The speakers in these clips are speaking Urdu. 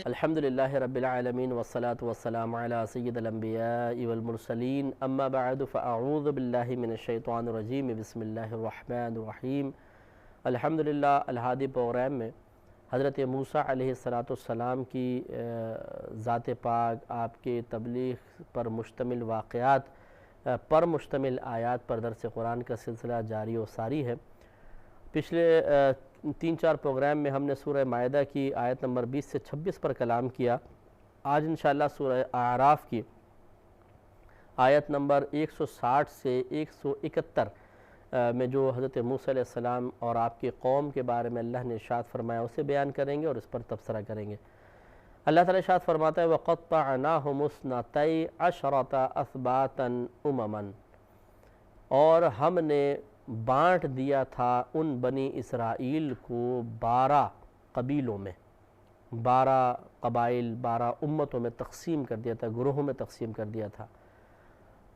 الحمدللہ رب العالمین والصلاة والسلام علی سید الانبیاء والمرسلین اما بعد فاعوذ باللہ من الشیطان الرجیم بسم اللہ الرحمن الرحیم۔ الحمدللہ الہادی پروگرام میں حضرت موسیٰ علیہ السلام کی ذات پاک، آپ کے تبلیغ پر مشتمل واقعات پر مشتمل آیات پر درس قرآن کا سلسلہ جاری و ساری ہے۔ پچھلے 3-4 پروگرام میں ہم نے سورہ مائدہ کی آیت نمبر 20 سے 26 پر کلام کیا۔ آج انشاءاللہ سورہ اعراف کی آیت نمبر 160 سے 171 میں جو حضرت موسیٰ علیہ السلام اور آپ کی قوم کے بارے میں اللہ نے ارشاد فرمایا اسے بیان کریں گے اور اس پر تبصرہ کریں گے۔ اللہ تعالیٰ ارشاد فرماتا ہے وَقَطَّعْنَاهُمُ اثْنَتَيْ عَشْرَةَ أَسْبَاطًا أُمَمًا، اور ہم نے بانٹ دیا تھا ان بنی اسرائیل کو 12 قبیلوں میں، 12 قبائل، 12 امتوں میں تقسیم کر دیا تھا، گروہوں میں تقسیم کر دیا تھا۔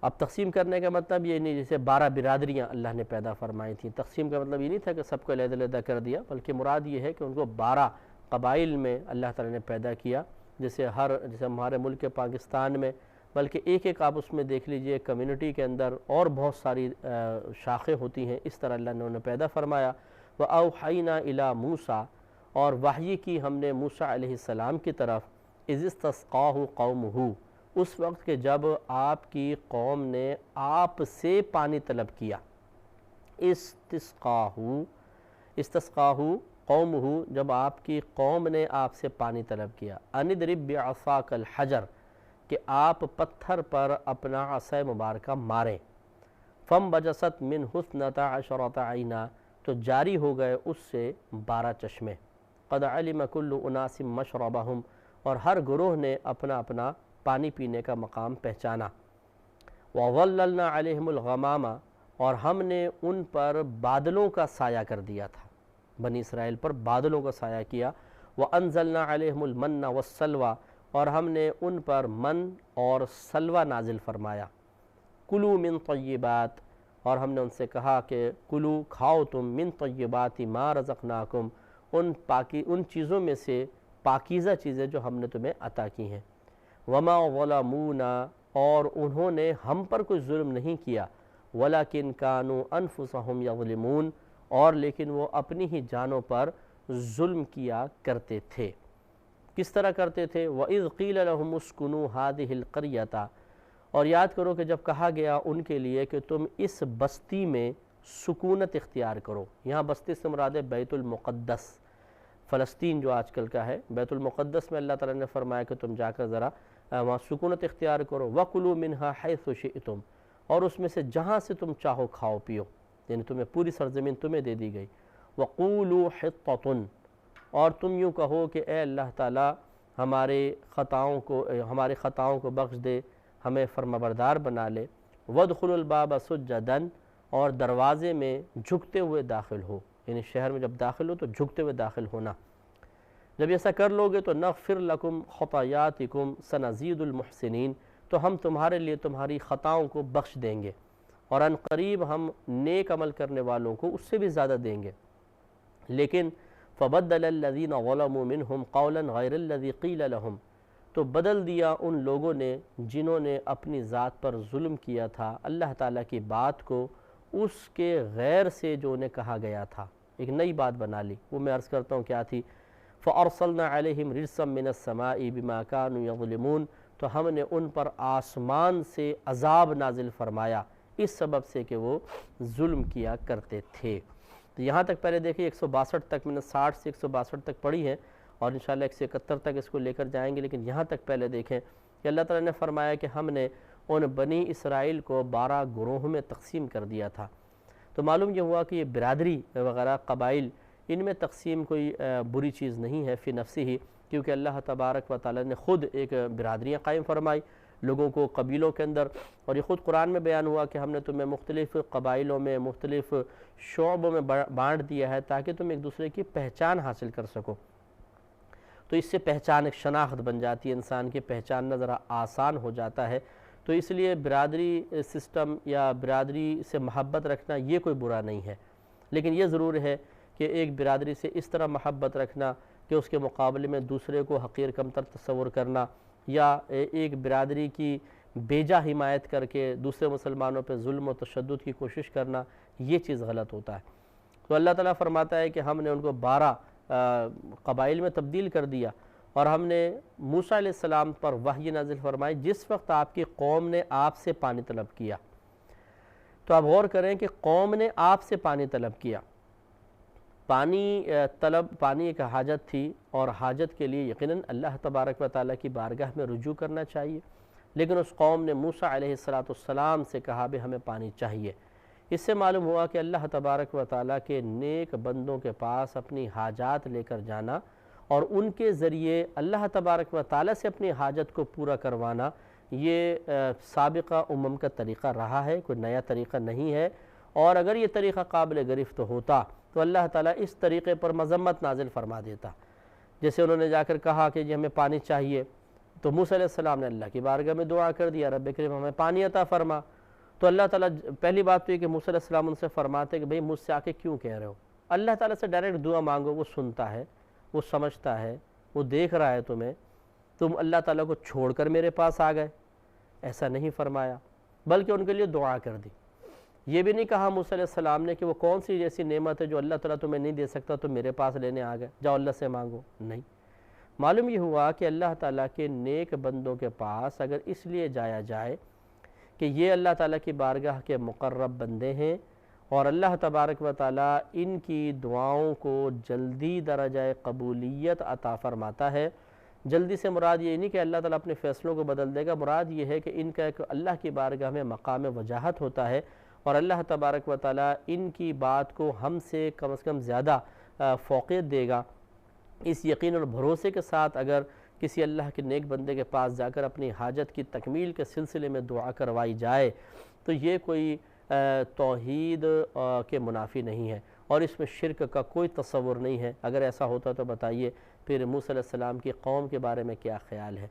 اب تقسیم کرنے کا مطلب یہ نہیں جیسے 12 برادریاں اللہ نے پیدا فرمائی تھیں، تقسیم کا مطلب یہ نہیں تھا کہ سب کو علیحدہ کر دیا، بلکہ مراد یہ ہے کہ ان کو 12 قبائل میں اللہ تعالیٰ نے پیدا کیا۔ جیسے ہمارے ملک پاکستان میں، بلکہ ایک آپ اس میں دیکھ لیجئے کمیونٹی کے اندر اور بہت ساری شاخیں ہوتی ہیں، اس طرح اللہ نے انہیں پیدا فرمایا۔ وَأَوْحَيْنَا إِلَى مُوسَىٰ، اور وحی کی ہم نے موسیٰ علیہ السلام کی طرف، إِذِ اسْتَسْقَاهُ قَوْمُهُ، اس وقت کہ جب آپ کی قوم نے آپ سے پانی طلب کیا۔ اسْتَسْقَاهُ قَوْمُهُ، جب آپ کی قوم نے آپ سے پانی طلب کیا۔ أَنِ اضْرِب بِعَصَاكَ الْحَجَرَ، کہ آپ پتھر پر اپنا عصا مبارکہ ماریں۔ فَانْبَجَسَتْ مِنْهُ اثْنَتَا عَشْرَةَ عَيْنًا، تو جاری ہو گئے اس سے 12 چشمے۔ قَدْ عَلِمَ كُلُّ أُنَاسٍ مَشْرَبَهُمْ، اور ہر گروہ نے اپنا اپنا پانی پینے کا مقام پہچانا۔ وَظَلَّلْنَا عَلَيْهِمُ الْغَمَامَ، اور ہم نے ان پر بادلوں کا سایہ کر دیا تھا، بنی اسرائیل پر بادلوں کا سایہ کیا۔ وَأَنزَلْنَا عَلَيْهِمُ الْمَنَّ وَالسَّلْوَىٰ، اور ہم نے ان پر من اور سلوہ نازل فرمایا۔ کلوا من طیبات، اور ہم نے ان سے کہا کہ کلو، کھاؤ تم، من طیبات ما رزقناکم، ان چیزوں میں سے پاکیزہ چیزیں جو ہم نے تمہیں عطا کی ہیں۔ وما ظلمونا، اور انہوں نے ہم پر کوئی ظلم نہیں کیا، ولکن کانوا انفسہم یظلمون، اور لیکن وہ اپنی ہی جانوں پر ظلم کیا کرتے تھے۔ کس طرح کرتے تھے؟ وَإِذْ قِيلَ لَهُمُ اسْكُنُوا هَٰذِهِ الْقَرْيَةَ، اور یاد کرو کہ جب کہا گیا ان کے لیے کہ تم اس بستی میں سکونت اختیار کرو۔ یہاں بستی سے مراد ہے بیت المقدس، فلسطین جو آج کل کا ہے، بیت المقدس میں اللہ تعالیٰ نے فرمایا کہ تم جا کر ذرا وہاں سکونت اختیار کرو۔ وَكُلُوا مِنْهَا حَيْثُ شِئْتُمْ، اور اس میں سے جہاں سے تم چاہو کھاؤ پیو، یعنی تمہیں پوری سرزمین تمہیں دے دی گئی۔ وَقُولُوا حِطَّةٌ، اور تم یوں کہو کہ اے اللہ تعالیٰ ہمارے خطاؤں کو بخش دے، ہمیں فرمانبردار بنا لے۔ وَادْخُلُوا الْبَابَ سُجَّدًا، اور دروازے میں جھکتے ہوئے داخل ہو، یعنی شہر میں جب داخل ہو تو جھکتے ہوئے داخل ہونا۔ جب ایسا کر لو گے تو نغفر لکم خطایاتکم سنزید المحسنین، تو ہم تمہارے لیے تمہاری خطاؤں کو بخش دیں گے، اور ان قریب ہم نیک عمل کرنے والوں کو اس سے بھی زیادہ دیں گے۔ لیکن فَبَدَّلَ الَّذِينَ ظَلَمُوا مِنْهُمْ قَوْلًا غَيْرَ الَّذِي قِيلَ لَهُمْ، تو بدل دیا ان لوگوں نے جنہوں نے اپنی ذات پر ظلم کیا تھا اللہ تعالیٰ کی بات کو اس کے غیر سے جو انہیں کہا گیا تھا، ایک نئی بات بنا لی۔ وہ میں عرض کرتا ہوں کیا تھی؟ فَأَرْسَلْنَا عَلَيْهِمْ رِجْسًا مِّنَ السَّمَاءِ بِمَا كَانُوا يَظْلِمُونَ، تو ہم نے ان پر آسمان سے عذاب نازل فرمایا اس سبب سے کہ وہ ظلم کیا کرتے تھے۔ تو یہاں تک پہلے دیکھیں 162 تک، میں نے 60 سے 162 تک پڑھی ہے، اور انشاءاللہ 171 تک اس کو لے کر جائیں گے، لیکن یہاں تک پہلے دیکھیں کہ اللہ تعالیٰ نے فرمایا کہ ہم نے ان بنی اسرائیل کو 12 گروہوں میں تقسیم کر دیا تھا۔ تو معلوم یہ ہوا کہ یہ برادری وغیرہ قبائل، ان میں تقسیم کوئی بری چیز نہیں ہے فی نفسی ہی، کیونکہ اللہ تبارک و تعالیٰ نے خود ایک برادریاں قائم فرمائی لوگوں کو قبیلوں کے اندر، اور یہ خود قرآن میں بیان ہوا کہ ہم نے تمہیں مختلف قبائلوں میں، مختلف شعبوں میں بانٹ دیا ہے تاکہ تم ایک دوسرے کی پہچان حاصل کر سکو۔ تو اس سے پہچان، ایک شناخت بن جاتی ہے، انسان کی پہچاننا ذرا آسان ہو جاتا ہے۔ تو اس لیے برادری سسٹم یا برادری سے محبت رکھنا یہ کوئی برا نہیں ہے، لیکن یہ ضرور ہے کہ ایک برادری سے اس طرح محبت رکھنا کہ اس کے مقابلے میں دوسرے کو حقیر کمتر تصور کرنا یا ایک برادری کی بیجا حمایت کر کے دوسرے مسلمانوں پہ ظلم و تشدد کی کوشش کرنا، یہ چیز غلط ہوتا ہے۔ تو اللہ تعالیٰ فرماتا ہے کہ ہم نے ان کو 12 قبائل میں تبدیل کر دیا، اور ہم نے موسیٰ علیہ السلام پر وحی نازل فرمائی جس وقت آپ کی قوم نے آپ سے پانی طلب کیا۔ تو آپ غور کریں کہ قوم نے آپ سے پانی طلب کیا، پانی ایک حاجت تھی، اور حاجت کے لیے یقیناً اللہ تبارک و تعالیٰ کی بارگاہ میں رجوع کرنا چاہیے، لیکن اس قوم نے موسیٰ علیہ السلام سے کہا بھی ہمیں پانی چاہیے۔ اس سے معلوم ہوا کہ اللہ تبارک و تعالیٰ کے نیک بندوں کے پاس اپنی حاجات لے کر جانا اور ان کے ذریعے اللہ تبارک و تعالیٰ سے اپنی حاجت کو پورا کروانا، یہ سابقہ امم کا طریقہ رہا ہے، کوئی نیا طریقہ نہیں ہے۔ اور اگر یہ طریقہ قابل گرفت ہوتا تو اللہ تعالیٰ اس طریقے پر مذمت نازل فرما دیتا۔ جیسے انہوں نے جا کر کہا کہ جی ہمیں پانی چاہیے، تو موسیٰ علیہ السلام نے اللہ کی بارگاہ میں دعا کر دیا، رب کریم ہمیں پانی عطا فرما۔ تو اللہ تعالیٰ پہلی بات تو یہ کہ موسیٰ علیہ السلام ان سے فرماتے کہ بھئی مجھ سے آ کے کیوں کہہ رہے ہو؟ اللہ تعالیٰ سے ڈائریکٹ دعا مانگو، وہ سنتا ہے، وہ سمجھتا ہے، وہ دیکھ رہا ہے تمہیں، تم اللہ تعالیٰ کو چھوڑ کر میرے پاس آ گئے، ایسا نہیں فرمایا، بلکہ ان کے لیے دعا کر دی۔ یہ بھی نہیں کہا موسیٰ علیہ السلام نے کہ وہ کون سی ایسی نعمت ہے جو اللہ تعالیٰ تمہیں نہیں دے سکتا، تم میرے پاس لینے آ گئے، جاؤ اللہ سے مانگو، نہیں۔ معلوم یہ ہوا کہ اللہ تعالیٰ کے نیک بندوں کے پاس اگر اس لیے جایا جائے کہ یہ اللہ تعالیٰ کی بارگاہ کے مقرب بندے ہیں، اور اللہ تبارک و تعالیٰ ان کی دعاؤں کو جلدی درجہ قبولیت عطا فرماتا ہے۔ جلدی سے مراد یہ نہیں کہ اللہ تعالیٰ اپنے فیصلوں کو بدل دے گا، مراد یہ ہے کہ ان کا ایک اللہ کی بارگاہ میں مقام وجاہت ہوتا ہے، اور اللہ تبارک و تعالیٰ ان کی بات کو ہم سے کم از کم زیادہ فوقیت دے گا۔ اس یقین اور بھروسے کے ساتھ اگر کسی اللہ کے نیک بندے کے پاس جا کر اپنی حاجت کی تکمیل کے سلسلے میں دعا کروائی جائے تو یہ کوئی توحید کے منافی نہیں ہے، اور اس میں شرک کا کوئی تصور نہیں ہے۔ اگر ایسا ہوتا تو بتائیے پھر موسیٰ علیہ السلام کی قوم کے بارے میں کیا خیال ہے۔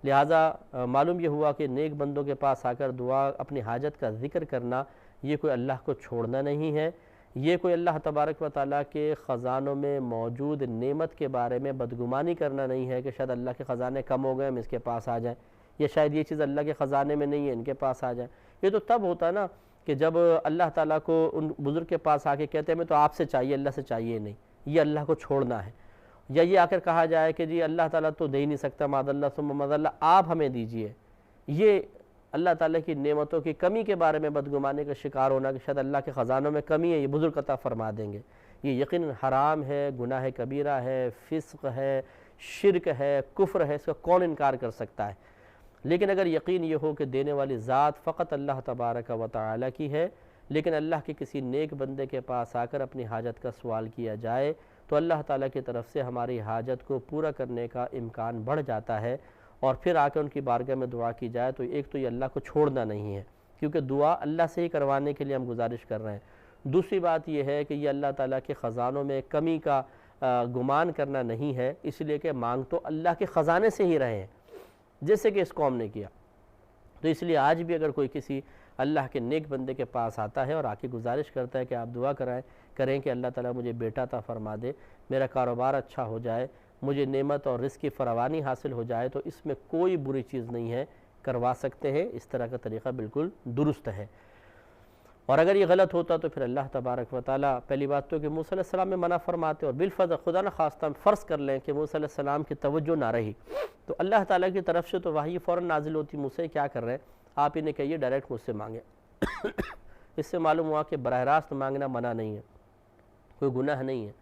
لہٰذا معلوم یہ ہوا کہ نیک بندوں کے پاس آ کر دعا اپنی حاجت کا ذکر کرنا یہ کوئی اللہ کو چھوڑنا نہیں ہے، یہ کوئی اللہ تبارک و تعالیٰ کے خزانوں میں موجود نعمت کے بارے میں بدگمانی کرنا نہیں ہے کہ شاید اللہ کے خزانے کم ہو گئے ہم اس کے پاس آ جائیں، یا شاید یہ چیز اللہ کے خزانے میں نہیں ہے ان کے پاس آ جائیں۔ یہ تو تب ہوتا نا کہ جب اللہ تعالیٰ کو ان بزرگ کے پاس آ کے کہتے ہیں میں تو آپ سے چاہیے، اللہ سے چاہیے نہیں، یہ اللہ کو چھوڑنا ہے۔ یا یہ آ کر کہا جائے کہ جی اللہ تعالیٰ تو دے ہی نہیں سکتا، معاذ اللہ ثم معاذ اللہ، آپ ہمیں دیجئے، یہ اللہ تعالیٰ کی نعمتوں کی کمی کے بارے میں بدگمانی کا شکار ہونا کہ شاید اللہ کے خزانوں میں کمی ہے، یہ بزرگ عطا فرما دیں گے، یہ یقیناً حرام ہے، گناہ کبیرہ ہے، فسق ہے، شرک ہے، کفر ہے، اس کا کون انکار کر سکتا ہے۔ لیکن اگر یقین یہ ہو کہ دینے والی ذات فقط اللہ تبارک و تعالیٰ کی ہے، لیکن اللہ کے کسی نیک بندے کے پاس آ کر اپنی حاجت کا سوال کیا جائے تو اللہ تعالیٰ کی طرف سے ہماری حاجت کو پورا کرنے کا امکان بڑھ جاتا ہے، اور پھر آ کے ان کی بارگاہ میں دعا کی جائے تو ایک تو یہ اللہ کو چھوڑنا نہیں ہے، کیونکہ دعا اللہ سے ہی کروانے کے لیے ہم گزارش کر رہے ہیں۔ دوسری بات یہ ہے کہ یہ اللہ تعالیٰ کے خزانوں میں کمی کا گمان کرنا نہیں ہے، اس لیے کہ مانگ تو اللہ کے خزانے سے ہی رہے ہیں جیسے کہ اس قوم نے کیا۔ تو اس لیے آج بھی اگر کوئی کسی اللہ کے نیک بندے کے پاس آتا ہے اور آ کے گزارش کرتا ہے کہ آپ دعا کریں کہ اللہ تعالیٰ مجھے بیٹا عطا فرما دے، میرا کاروبار اچھا ہو جائے، مجھے نعمت اور رزق کی فراوانی حاصل ہو جائے، تو اس میں کوئی بری چیز نہیں ہے، کروا سکتے ہیں، اس طرح کا طریقہ بالکل درست ہے۔ اور اگر یہ غلط ہوتا تو پھر اللہ تبارک و تعالیٰ پہلی بات تو کہ موسیٰ علیہ السلام میں منع فرماتے، اور بالفرض خدا نہ خواستہ فرض کر لیں کہ موسیٰ علیہ السلام کی توجہ نہ رہی تو اللہ تعالیٰ کی طرف سے تو وحی فوراً نازل ہوتی، موسیٰ کیا کر رہے ہیں، آپ انہیں کہیے ڈائریکٹ مجھ سے مانگیں۔ اس سے معلوم ہوا کہ براہ راست مانگنا منع نہیں ہے، کوئی گناہ نہیں ہے،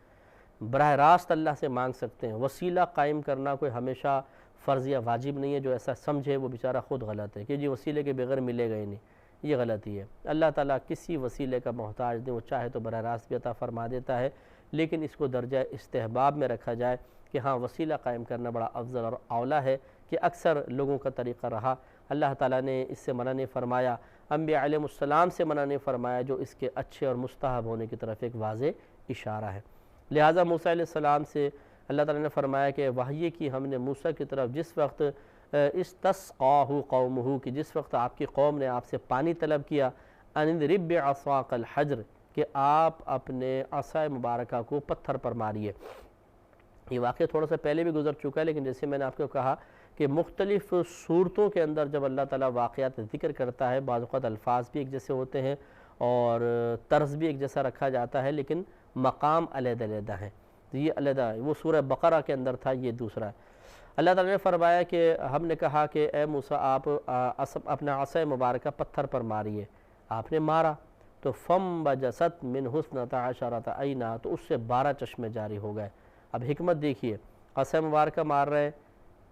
براہ راست اللہ سے مانگ سکتے ہیں۔ وسیلہ قائم کرنا کوئی ہمیشہ فرض یا واجب نہیں ہے، جو ایسا سمجھے وہ بیچارہ خود غلط ہے کہ جی وسیلے کے بغیر ملے گا ہی نہیں، یہ غلطی ہے۔ اللہ تعالیٰ کسی وسیلے کا محتاج نہیں، وہ چاہے تو براہ راست بھی عطا فرما دیتا ہے، لیکن اس کو درجہ استحباب میں رکھا جائے کہ ہاں وسیلہ قائم کرنا بڑا افضل اور اولیٰ ہے، کہ اکثر لوگوں کا طریقہ رہا۔ اللہ تعالیٰ نے اس سے منع نہیں فرمایا، انبیاء علیہ السلام سے منع نہیں فرمایا، جو اس کے اچھے اور مستحب ہونے کی طرف ایک واضح اشارہ ہے۔ لہٰذا موسیٰ علیہ السلام سے اللہ تعالیٰ نے فرمایا کہ وحی کی ہم نے موسیٰ کی طرف جس وقت استسقاہ قومہ کہ جس وقت آپ کی قوم نے آپ سے پانی طلب کیا، ان اضرب بعصاک الحجر کہ آپ اپنے عصا مبارکہ کو پتھر پر ماریے۔ یہ واقعہ تھوڑا سا پہلے بھی گزر چکا ہے، لیکن جیسے میں نے آپ کو کہا کہ مختلف صورتوں کے اندر جب اللہ تعالیٰ واقعات ذکر کرتا ہے، بعض اوقات الفاظ بھی ایک جیسے ہوتے ہیں اور طرز بھی ایک جیسا رکھا جاتا ہے، لیکن مقام علیحدہ علیحدہ ہیں. یہ علیحدہ وہ سورہ بقرہ کے اندر تھا، یہ دوسرا ہے. اللہ تعالیٰ نے فرمایا کہ ہم نے کہا کہ اے موسیٰ آپ اپنا عصا مبارکہ پتھر پر ماریے. آپ نے مارا تو فَانْبَجَسَتْ مِنْهُ اثْنَتَا عَشَرَةَ عَيْنًا، تو اس سے 12 چشمے جاری ہو گئے. اب حکمت دیکھیے، عصا مبارکہ مار رہے،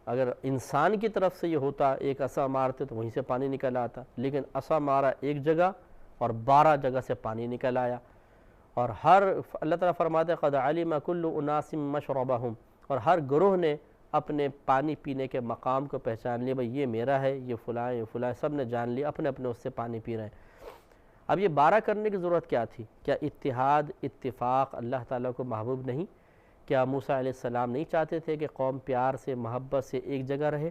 اگر انسان کی طرف سے یہ ہوتا ایک عصا مارتے تو وہیں سے پانی نکل آتا، لیکن عصا مارا ایک جگہ اور 12 جگہ سے پانی نکل آیا. اور اللہ تعالیٰ فرماتے ہیں قَدْ عَلِمَ كُلُّ أُنَاسٍ مَشْرَبَهُمْ، اور ہر گروہ نے اپنے پانی پینے کے مقام کو پہچان لیا، بھئی یہ میرا ہے، یہ فلاں یہ فلاں، سب نے جان لیا، اپنے اپنے اس سے پانی پی رہے ہیں. اب یہ 12 کرنے کی ضرورت کیا تھی؟ کیا اتحاد اتفاق اللہ تعالیٰ کو محبوب نہیں؟ کیا موسیٰ علیہ السلام نہیں چاہتے تھے کہ قوم پیار سے محبت سے ایک جگہ رہے؟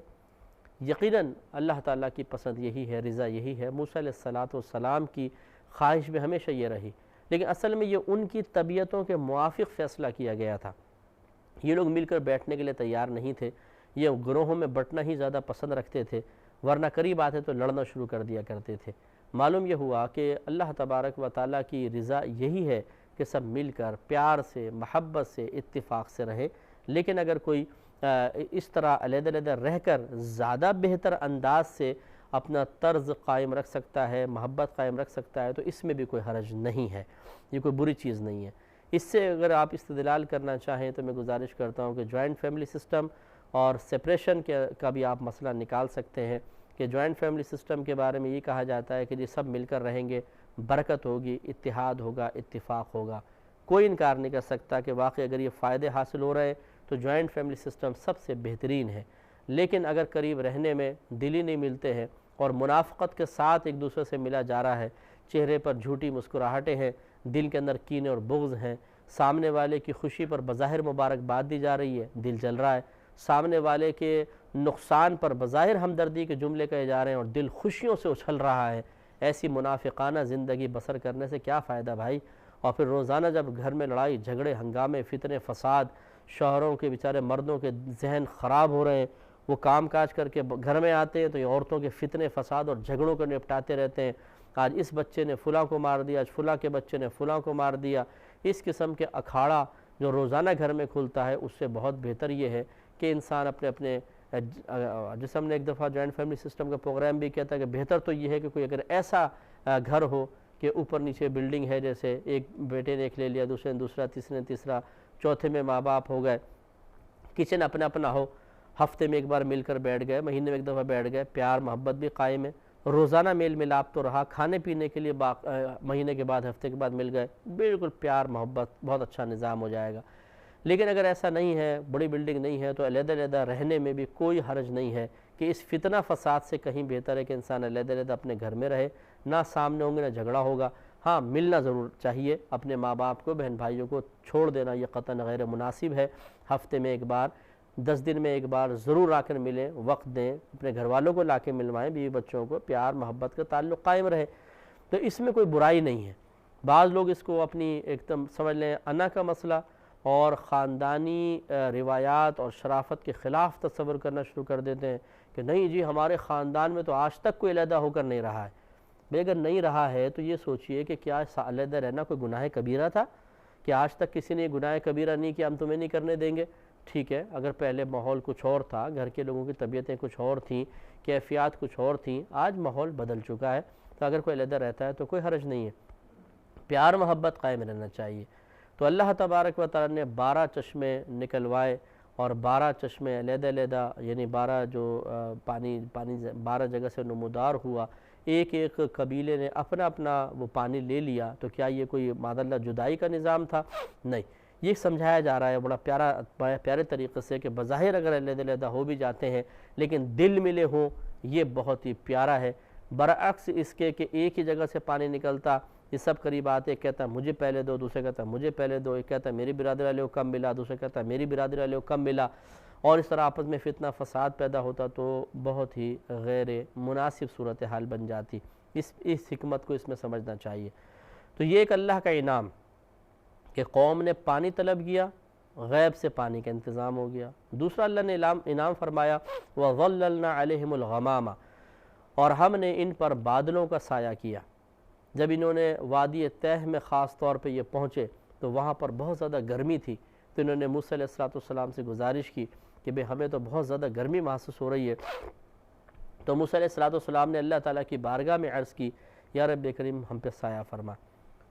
یقیناً اللہ تعالیٰ کی پسند یہی ہے، رضا یہی ہے. موسیٰ علیہ السلام کی خواہش میں ہمیشہ یہ رہی، لیکن اصل میں یہ ان کی طبیعتوں کے موافق فیصلہ کیا گیا تھا. یہ لوگ مل کر بیٹھنے کے لیے تیار نہیں تھے، یہ گروہوں میں بٹنا ہی زیادہ پسند رکھتے تھے، ورنہ قریب آتے تو لڑنا شروع کر دیا کرتے تھے. معلوم یہ ہوا کہ اللہ تبارک و تعالیٰ کی رضا یہی ہے کہ سب مل کر پیار سے محبت سے اتفاق سے رہیں. لیکن اگر کوئی اس طرح علیحدہ علیحدہ رہ کر زیادہ بہتر انداز سے اپنا طرز قائم رکھ سکتا ہے، محبت قائم رکھ سکتا ہے، تو اس میں بھی کوئی حرج نہیں ہے، یہ کوئی بری چیز نہیں ہے. اس سے اگر آپ استدلال کرنا چاہیں تو میں گزارش کرتا ہوں کہ جوائنٹ فیملی سسٹم اور سپریشن کا بھی آپ مسئلہ نکال سکتے ہیں کہ جوائنٹ فیملی سسٹم کے بارے میں یہ کہا جاتا ہے کہ جی سب مل کر رہیں گے، برکت ہوگی، اتحاد ہوگا، اتفاق ہوگا. کوئی انکار نہیں کر سکتا کہ واقعی اگر یہ فائدے حاصل ہو رہے ہیں تو جوائنٹ فیملی سسٹم سب سے بہترین ہے. لیکن اگر قریب رہنے میں دل ہی نہیں ملتے ہیں اور منافقت کے ساتھ ایک دوسرے سے ملا جا رہا ہے، چہرے پر جھوٹی مسکراہٹیں ہیں، دل کے اندر کینے اور بغض ہیں، سامنے والے کی خوشی پر بظاہر مبارکباد دی جا رہی ہے، دل جل رہا ہے، سامنے والے کے نقصان پر بظاہر ہمدردی کے جملے کہے جا رہے ہیں اور دل خوشیوں سے اچھل رہا ہے، ایسی منافقانہ زندگی بسر کرنے سے کیا فائدہ بھائی؟ اور پھر روزانہ جب گھر میں لڑائی جھگڑے ہنگامے فتنے فساد، شوہروں کے بیچارے مردوں کے ذہن خراب ہو رہے ہیں، وہ کام کاج کر کے گھر میں آتے ہیں تو یہ عورتوں کے فتنے فساد اور جھگڑوں کو نپٹاتے رہتے ہیں. آج اس بچے نے فلاں کو مار دیا، آج فلاں کے بچے نے فلاں کو مار دیا. اس قسم کے اکھاڑا جو روزانہ گھر میں کھلتا ہے، اس سے بہت بہتر یہ ہے کہ انسان اپنے جس ہم نے ایک دفعہ جوائنٹ فیملی سسٹم کا پروگرام بھی کیا تھا کہ بہتر تو یہ ہے کہ کوئی اگر ایسا گھر ہو کہ اوپر نیچے بلڈنگ ہے، جیسے ایک بیٹے نے ایک لے لیا، دوسرے نے دوسرا، تیسرے نے تیسرا، چوتھے میں ماں باپ ہو گئے، کچن اپنا اپنا ہو، ہفتے میں ایک بار مل کر بیٹھ گئے، مہینے میں ایک دفعہ بیٹھ گئے، پیار محبت بھی قائم ہے، روزانہ میل ملاپ تو رہا، کھانے پینے کے لیے مہینے کے بعد ہفتے کے بعد مل گئے، بالکل پیار محبت، بہت اچھا نظام ہو جائے گا. لیکن اگر ایسا نہیں ہے، بڑی بلڈنگ نہیں ہے، تو علیحدہ علیحدہ رہنے میں بھی کوئی حرج نہیں ہے کہ اس فتنہ فساد سے کہیں بہتر ہے کہ انسان علیحدہ علیحدہ اپنے گھر میں رہے، نہ سامنے ہوں گے نہ جھگڑا ہوگا. ہاں ملنا ضرور چاہیے، اپنے ماں باپ کو بہن بھائیوں کو چھوڑ دینا یہ قطعاً غیر مناسب ہے. ہفتے میں ایک بار، 10 دن میں ایک بار ضرور آ کر ملیں، وقت دیں، اپنے گھر والوں کو لا کے ملوائیں، بیوی بچوں کو، پیار محبت کا تعلق قائم رہے، تو اس میں کوئی برائی نہیں ہے. بعض لوگ اس کو اپنی ایک دم سمجھ لیں انا کا مسئلہ اور خاندانی روایات اور شرافت کے خلاف تصور کرنا شروع کر دیتے ہیں کہ نہیں جی ہمارے خاندان میں تو آج تک کوئی علیحدہ ہو کر نہیں رہا ہے. بھئی اگر نہیں رہا ہے تو یہ سوچئے کہ کیا علیحدہ رہنا کوئی گناہ کبیرہ تھا؟ کہ آج تک کسی نے گناہ کبیرہ نہیں کیا، ہم تمہیں نہیں کرنے دیں گے. ٹھیک ہے، اگر پہلے ماحول کچھ اور تھا، گھر کے لوگوں کی طبیعتیں کچھ اور تھیں، کیفیات کچھ اور تھیں، آج ماحول بدل چکا ہے، تو اگر کوئی علیحدہ رہتا ہے تو کوئی حرج نہیں ہے. پیار محبت قائم رہنا چاہیے. تو اللہ تبارک و تعالیٰ نے 12 چشمے نکلوائے اور 12 چشمے علیحدہ علیحدہ، یعنی 12 جو پانی 12 جگہ سے نمودار ہوا، ایک ایک قبیلے نے اپنا اپنا وہ پانی لے لیا. تو کیا یہ کوئی معذاللہ جدائی کا نظام تھا؟ نہیں، یہ سمجھایا جا رہا ہے بڑا پیارے طریقے سے کہ بظاہر اگر علیحدہ علیحدہ ہو بھی جاتے ہیں لیکن دل ملے ہوں، یہ بہت ہی پیارا ہے. برعکس اس کے کہ ایک ہی جگہ سے پانی نکلتا، یہ سب قریب آتے، ایک کہتا ہے مجھے پہلے دو، دوسرے کہتا ہے مجھے پہلے دو، ایک کہتا ہے میری برادری والے کو کم ملا، دوسرے کہتا ہے میری برادری والے کو کم ملا، اور اس طرح آپس میں فتنہ فساد پیدا ہوتا، تو بہت ہی غیر مناسب صورتحال بن جاتی. اس حکمت کو اس میں سمجھنا چاہیے. تو یہ ایک اللہ کا انعام کہ قوم نے پانی طلب کیا غیب سے پانی کا انتظام ہو گیا۔ دوسرا اللہ نے انعام فرمایا وَظَلَّلْنَا عَلَيْهِمُ الْغَمَامَ، اور ہم نے ان پر بادلوں کا سایہ کیا۔ جب انہوں نے وادی تیہ میں خاص طور پہ یہ پہنچے تو وہاں پر بہت زیادہ گرمی تھی، تو انہوں نے موسیٰ علیہ السلام سے گزارش کی کہ بھئی ہمیں تو بہت زیادہ گرمی محسوس ہو رہی ہے۔ تو موسیٰ علیہ السلام نے اللہ تعالیٰ کی بارگاہ میں عرض کی یا رب کریم ہم پہ سایہ فرما۔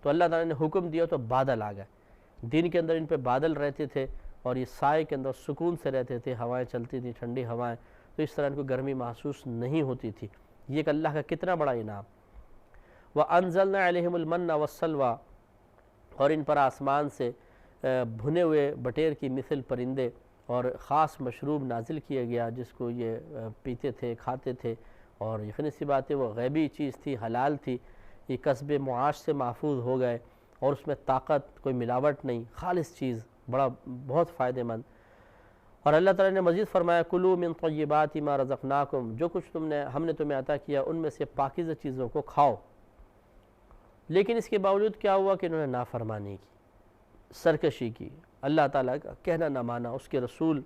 تو اللہ تعالیٰ نے حکم دیا تو بادل آ گئے، دن کے اندر ان پہ بادل رہتے تھے اور یہ سائے کے اندر سکون سے رہتے تھے، ہوائیں چلتی تھیں، ٹھنڈی ہوائیں، تو اس طرح ان کو گرمی محسوس نہیں ہوتی تھی۔ یہ ایک اللہ کا کتنا بڑا انعام۔ وَأَنزَلْنَا عَلَيْهِمُ الْمَنَّ وَالسَّلْوَىٰ، اور ان پر آسمان سے بھنے ہوئے بٹیر کی مثل پرندے اور خاص مشروب نازل کیا گیا جس کو یہ پیتے تھے، کھاتے تھے، اور یقینی سی بات ہے وہ غیبی چیز تھی، حلال تھی، یہ کسب معاش سے محفوظ ہو گئے، اور اس میں طاقت کوئی ملاوٹ نہیں، خالص چیز، بہت فائدہ مند۔ اور اللہ تعالیٰ نے مزید فرمایا کلوا من طیبات ما رزقناکم، جو کچھ ہم نے تمہیں عطا کیا ان میں سے پاکیزہ چیزوں کو کھاؤ۔ لیکن اس کے باوجود کیا ہوا کہ انہوں نے نافرمانی کی، سرکشی کی، اللہ تعالیٰ کا کہنا نہ مانا، اس کے رسول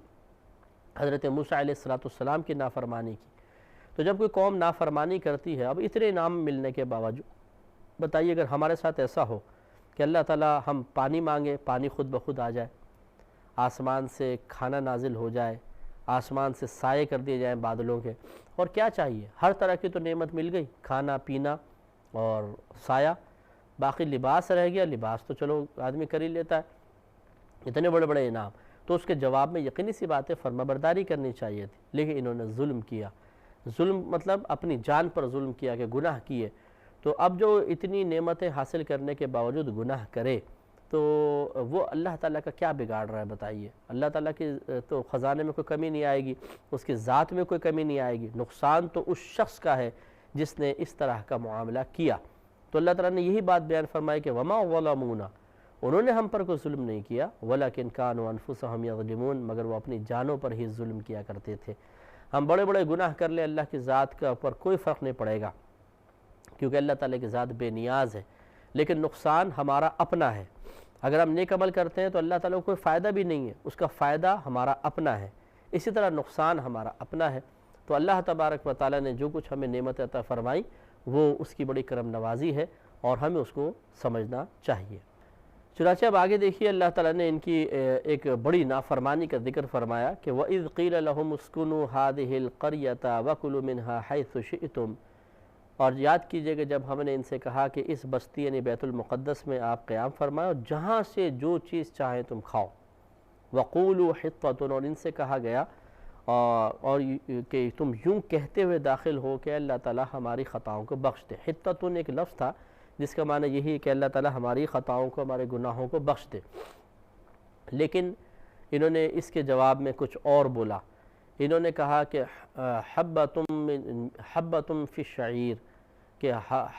حضرت موسیٰ علیہ السلام کی نافرمانی کی۔ تو جب کوئی قوم نافرمانی کرتی ہے، اب اتنے انعام ملنے کے باوجود، بتائیے اگر ہمارے ساتھ ایسا ہو کہ اللہ تعالیٰ ہم پانی مانگے، پانی خود بخود آ جائے، آسمان سے کھانا نازل ہو جائے، آسمان سے سائے کر دیے جائیں بادلوں کے، اور کیا چاہیے، ہر طرح کی تو نعمت مل گئی، کھانا پینا اور سایہ، باقی لباس رہ گیا، لباس تو چلو آدمی کر ہی لیتا ہے، اتنے بڑے بڑے انعام، تو اس کے جواب میں یقینی سی بات ہے فرما برداری کرنی چاہیے تھی، لیکن انہوں نے ظلم کیا۔ ظلم مطلب اپنی جان پر ظلم کیا کہ گناہ کیے، تو اب جو اتنی نعمتیں حاصل کرنے کے باوجود گناہ کرے تو وہ اللہ تعالیٰ کا کیا بگاڑ رہا ہے بتائیے۔ اللہ تعالیٰ کی تو خزانے میں کوئی کمی نہیں آئے گی، اس کی ذات میں کوئی کمی نہیں آئے گی، نقصان تو اس شخص کا ہے جس نے اس طرح کا معاملہ کیا۔ تو اللہ تعالیٰ نے یہی بات بیان فرمائی کہ وما ظلمونا، انہوں نے ہم پر کوئی ظلم نہیں کیا، ولکن کانوا انفسہم یظلمون، مگر وہ اپنی جانوں پر ہی ظلم کیا کرتے تھے۔ ہم بڑے بڑے گناہ کر لیں، اللہ کی ذات کا پر کوئی فرق نہیں پڑے گا، کیونکہ اللہ تعالیٰ کی ذات بے نیاز ہے، لیکن نقصان ہمارا اپنا ہے۔ اگر ہم نیک عمل کرتے ہیں تو اللہ تعالیٰ کو کوئی فائدہ بھی نہیں ہے، اس کا فائدہ ہمارا اپنا ہے، اسی طرح نقصان ہمارا اپنا ہے۔ تو اللہ تبارک و تعالیٰ نے جو کچھ ہمیں نعمت عطا فرمائی وہ اس کی بڑی کرم نوازی ہے، اور ہمیں اس کو سمجھنا چاہیے۔ چنانچہ اب آگے دیکھیے اللہ تعالیٰ نے ان کی ایک بڑی نافرمانی کا ذکر فرمایا کہ وَإِذْ قِيلَ لَهُمُ اسْكُنُوا هَٰذِهِ الْقَرْيَةَ وَكُلُوا مِنْهَا حَيْثُ شِئْتُمْ، اور یاد کیجئے کہ جب ہم نے ان سے کہا کہ اس بستی یعنی بیت المقدس میں آپ قیام فرمائے اور جہاں سے جو چیز چاہیں تم کھاؤ، وَقُولُوا حِطَّةٌ، اور ان سے کہا گیا اور کہ تم یوں کہتے ہوئے داخل ہو کہ اللہ تعالیٰ ہماری خطاؤں کو بخش دے۔ حِطَّةٌ ایک لفظ تھا جس کا معنی یہی ہے کہ اللہ تعالیٰ ہماری خطاؤں کو، ہمارے گناہوں کو بخش دے، لیکن انہوں نے اس کے جواب میں کچھ اور بولا۔ انہوں نے کہا کہ حبۃ فی الشعیر، کہ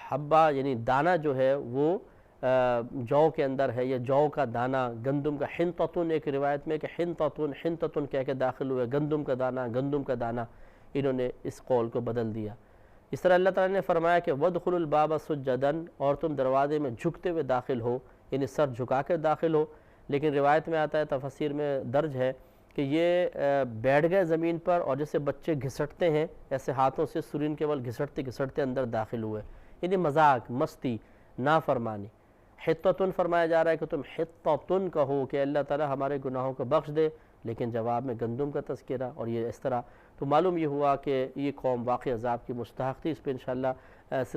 حبہ یعنی دانہ جو ہے وہ جو کے اندر ہے، یا جو کا دانہ، گندم کا، حنطۃ ایک روایت میں کہ حنطۃ کہہ کے داخل ہوئے، گندم کا دانہ، انہوں نے اس قول کو بدل دیا۔ اس طرح اللہ تعالیٰ نے فرمایا کہ وَادْخُلُوا الْبَابَ سُجَّدًا، اور تم دروازے میں جھکتے ہوئے داخل ہو، یعنی سر جھکا کر داخل ہو، لیکن روایت میں آتا ہے، تفسیر میں درج ہے کہ یہ بیٹھ گئے زمین پر اور جیسے بچے گھسٹتے ہیں ایسے ہاتھوں سے سرین کیول گھسٹتے اندر داخل ہوئے، یعنی مذاق، مستی، نافرمانی۔ حطۃ فرمایا جا رہا ہے کہ تم حطۃ کہو کہ اللہ تعالیٰ ہمارے گناہوں کو بخش دے، لیکن جواب میں گندم کا تذکرہ، اور یہ اس طرح تو معلوم یہ ہوا کہ یہ قوم واقعی عذاب کی مستحق تھی۔ اس پہ انشاءاللہ